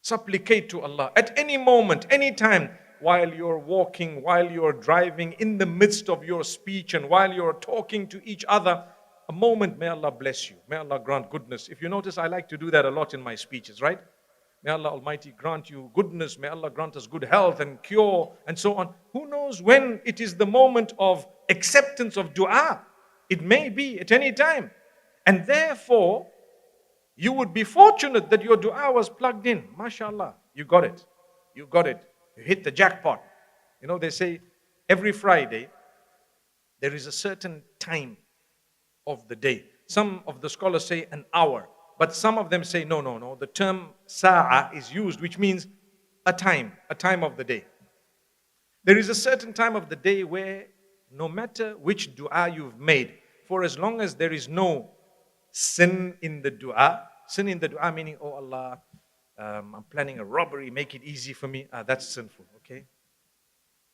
Supplicate to Allah at any moment, any time, while you're walking, while you're driving, in the midst of your speech, and while you're talking to each other. A moment, may Allah bless you. May Allah grant goodness. If you notice, I like to do that a lot in my speeches, right? May Allah Almighty grant you goodness. May Allah grant us good health and cure and so on. Who knows when it is the moment of acceptance of dua? It may be at any time. And therefore, you would be fortunate that your dua was plugged in. MashaAllah, you got it. You got it. You hit the jackpot. You know, they say every Friday, there is a certain time of the day. Some of the scholars say an hour, but some of them say no. The term sa'a is used, which means a time of the day. There is a certain time of the day where no matter which dua you've made, for as long as there is no sin in the dua meaning, oh Allah, I'm planning a robbery, make it easy for me. That's sinful, okay?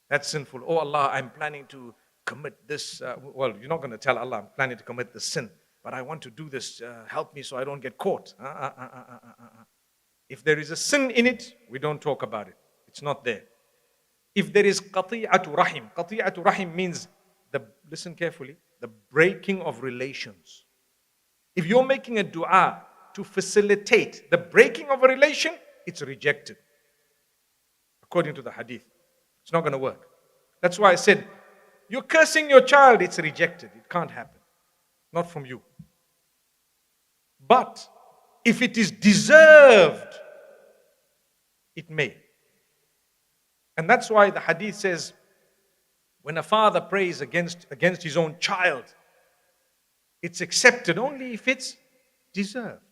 That's sinful. Oh Allah, I'm planning to commit this. Well, you're not going to tell Allah, I'm planning to commit this sin, but I want to do this. Help me so I don't get caught. If there is a sin in it, we don't talk about it. It's not there. If there is qati'atu rahim means, listen carefully, the breaking of relations. If you're making a dua to facilitate the breaking of a relation, it's rejected. According to the hadith. It's not going to work. That's why I said, you're cursing your child, it's rejected. It can't happen. Not from you. But if it is deserved, it may. And that's why the hadith says, when a father prays against his own child, it's accepted only if it's deserved.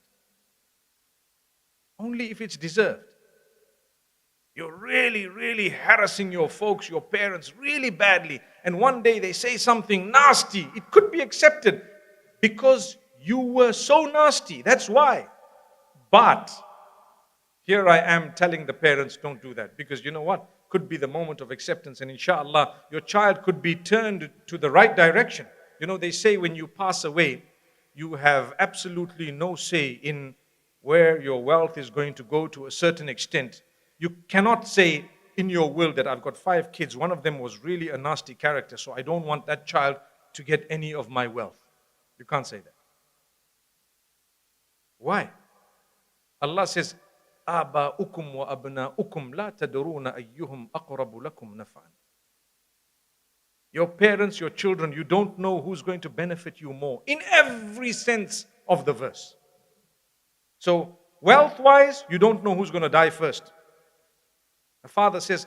Only if it's deserved. You're really harassing your folks, your parents, really badly. And one day they say something nasty. It could be accepted because you were so nasty. That's why. But here I am telling the parents, don't do that. Because you know what? Could be the moment of acceptance. And inshallah, your child could be turned to the right direction. You know, they say when you pass away, you have absolutely no say in where your wealth is going to go to a certain extent. You cannot say in your will that I've got 5 kids. One of them was really a nasty character, so I don't want that child to get any of my wealth. You can't say that. Why? Allah says, آباؤكم وأبناؤكم لا تدرون أيهم أقرب لكم نفعا. Your parents, your children, you don't know who's going to benefit you more. In every sense of the verse. So, wealth-wise, you don't know who's going to die first. A father says,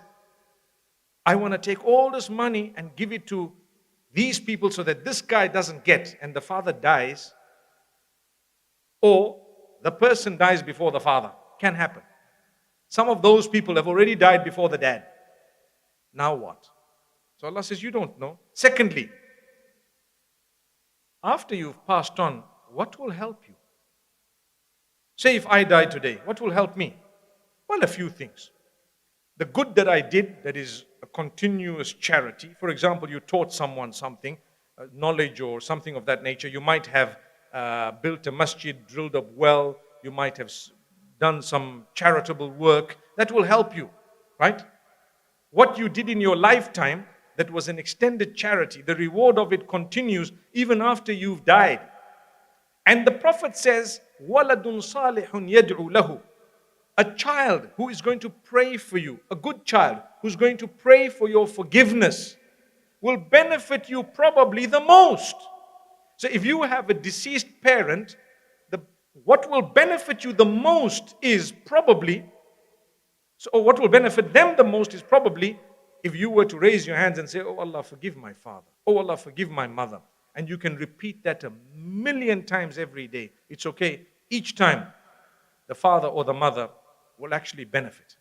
I want to take all this money and give it to these people so that this guy doesn't get. And the father dies. Or the person dies before the father. Can happen. Some of those people have already died before the dad. Now what? So Allah says, you don't know. Secondly, after you've passed on, what will help you? Say if I die today, what will help me? Well, a few things. The good that I did, that is a continuous charity. For example, you taught someone something, knowledge or something of that nature. You might have built a masjid, drilled a well. You might have done some charitable work. That will help you, right? What you did in your lifetime, that was an extended charity. The reward of it continues even after you've died. And the Prophet says, وَلَدٌ صَالِحٌ يَدْعُ لَهُ. A child who is going to pray for you, a good child who's going to pray for your forgiveness, will benefit you probably the most. So if you have a deceased parent, what will benefit you the most is probably, or what will benefit them the most is probably if you were to raise your hands and say, oh Allah, forgive my father. Oh Allah, forgive my mother. And you can repeat that 1,000,000 times every day. It's okay. Each time, the father or the mother will actually benefit.